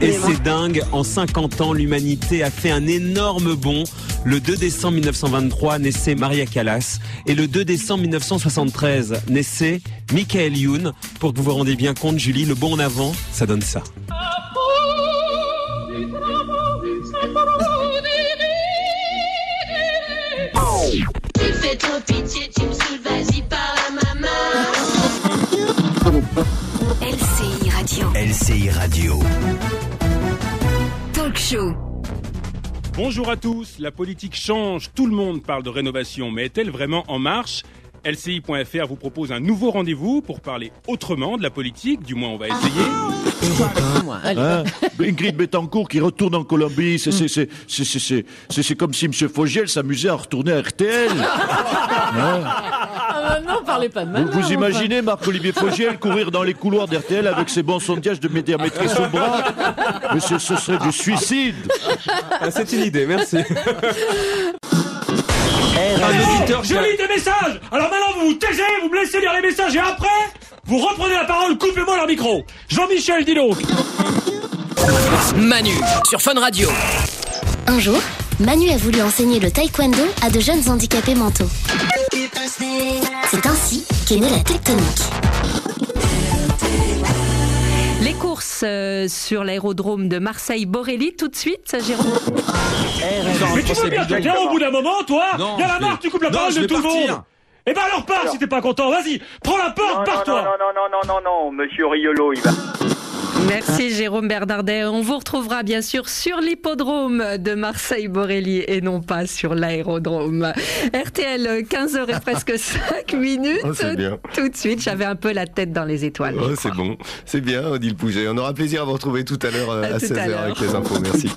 Et c'est dingue, en 50 ans, l'humanité a fait un énorme bond. Le 2 décembre 1923 naissait Maria Callas et le 2 décembre 1973 naissait Michael Youn. Pour que vous vous rendiez bien compte, Julie, le bond en avant, ça donne ça. Tu fais trop pitié, tu me saoules, vas-y par ma main. LCI Radio. LCI Radio. Talk show. Bonjour à tous, la politique change, tout le monde parle de rénovation, mais est-elle vraiment en marche ? LCI.fr vous propose un nouveau rendez-vous pour parler autrement de la politique, du moins on va essayer. Ingrid Betancourt qui retourne en Colombie, c'est comme si M. Fogiel s'amusait à retourner à RTL. Non, parlez pas de mal. Vous imaginez Marc-Olivier Fogiel courir dans les couloirs d'RTL avec ses bons sondages de médiamétrie sous le bras? Mais ce serait du suicide. C'est une idée, merci. Je lis des messages. Alors maintenant vous vous taisez, vous me laissez lire les messages et après vous reprenez la parole, coupez-moi leur micro. Jean-Michel, dis donc. Manu sur Fun Radio. Un jour, Manu a voulu enseigner le taekwondo à de jeunes handicapés mentaux. C'est ainsi qu'est née la tectonique. Les courses sur l'aérodrome de Marseille-Borelli, tout de suite, Jérôme. Mais tu veux bien te taire au bout d'un moment, toi. Il y a la marque, tu coupes la parole de tout le monde. Eh ben alors pars si t'es pas content, vas-y, prends la porte, pars-toi. Non, monsieur Riolo, il va... Merci Jérôme Bernardet. On vous retrouvera bien sûr sur l'hippodrome de Marseille-Borelli et non pas sur l'aérodrome. RTL, 15h et presque 5 minutes. Oh, c'est bien. Tout de suite, j'avais un peu la tête dans les étoiles. Oh, c'est bon, c'est bien, Odile Pouget. On aura plaisir à vous retrouver tout à l'heure à 16h avec les infos. Merci.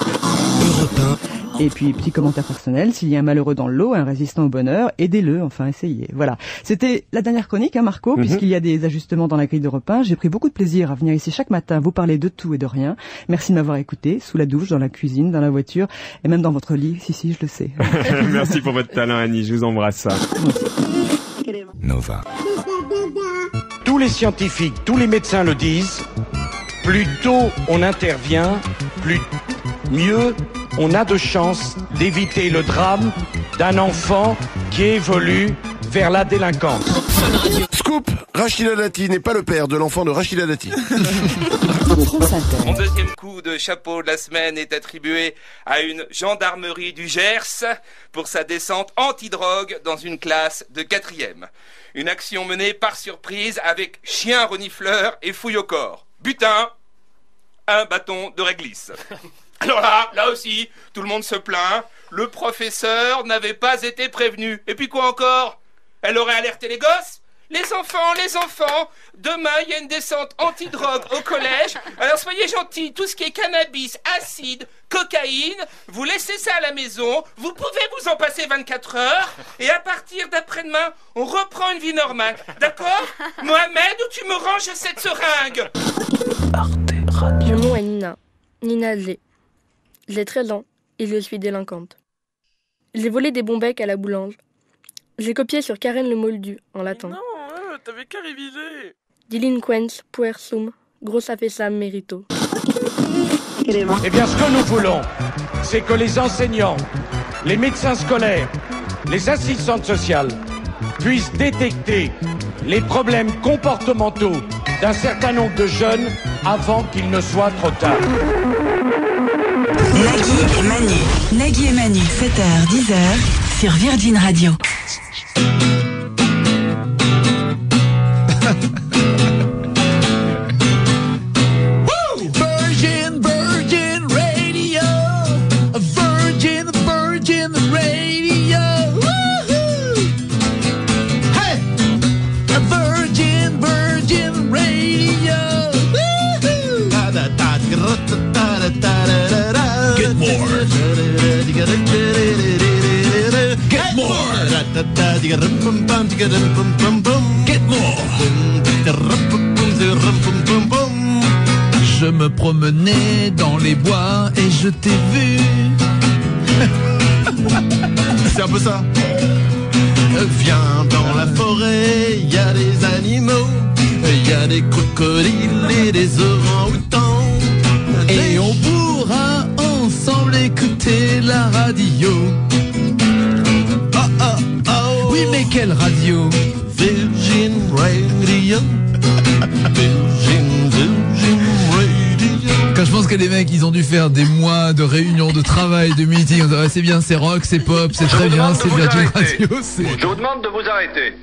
Et puis, petit commentaire personnel, s'il y a un malheureux dans le lot, un résistant au bonheur, aidez-le, enfin essayez. Voilà. C'était la dernière chronique, Marco, puisqu'il y a des ajustements dans la grille de repas. J'ai pris beaucoup de plaisir à venir ici chaque matin vous parler de tout et de rien. Merci de m'avoir écouté, sous la douche, dans la cuisine, dans la voiture, et même dans votre lit. Si, je le sais. Merci pour votre talent, Annie, je vous embrasse. Nova. Tous les scientifiques, tous les médecins le disent, plus tôt on intervient, mieux on a de chances d'éviter le drame d'un enfant qui évolue vers la délinquance. Scoop, Rachida Dati n'est pas le père de l'enfant de Rachida Dati. Mon deuxième coup de chapeau de la semaine est attribué à une gendarmerie du Gers pour sa descente anti-drogue dans une classe de 4e. Une action menée par surprise avec chien renifleur et fouille au corps. Butin, un bâton de réglisse. Alors là aussi, tout le monde se plaint. Le professeur n'avait pas été prévenu. Et puis quoi encore ? Elle aurait alerté les gosses ? Les enfants, demain il y a une descente anti-drogue au collège. Alors soyez gentils, tout ce qui est cannabis, acide, cocaïne, vous laissez ça à la maison, vous pouvez vous en passer 24 heures, et à partir d'après-demain, on reprend une vie normale. D'accord ? Mohamed, où tu me ranges cette seringue ? Mon nom est Nina Zé. J'ai 13 ans et je suis délinquante. J'ai volé des bonbecs à la boulange. J'ai copié sur Karen le Moldu en latin. Non, t'avais qu'à réviser. Delinquens puer sum, grossa fessam merito. Eh bien, ce que nous voulons, c'est que les enseignants, les médecins scolaires, les assistantes sociales puissent détecter les problèmes comportementaux d'un certain nombre de jeunes avant qu'il ne soit trop tard. Nagui et Manu, 7h, 10h, sur Virgin Radio. Virgin Radio. Virgin Radio. Woo-hoo. Hey! Virgin Radio. Woo-hoo. Get more. Get more. Get more. Je me promenais dans les bois et je t'ai vu. C'est un peu ça. Viens dans la forêt, y a des animaux, y a a des crocodiles et des orang-outans. Et on pourra ensemble écouter la radio. Oh oh oh. Oui, mais quelle radio? Virgin Radio. Virgin Radio. Quand je pense que les mecs, ils ont dû faire des mois de réunions, de travail, de meetings. C'est bien, c'est rock, c'est pop, c'est très bien, c'est Virgin Radio. Je vous demande de vous arrêter.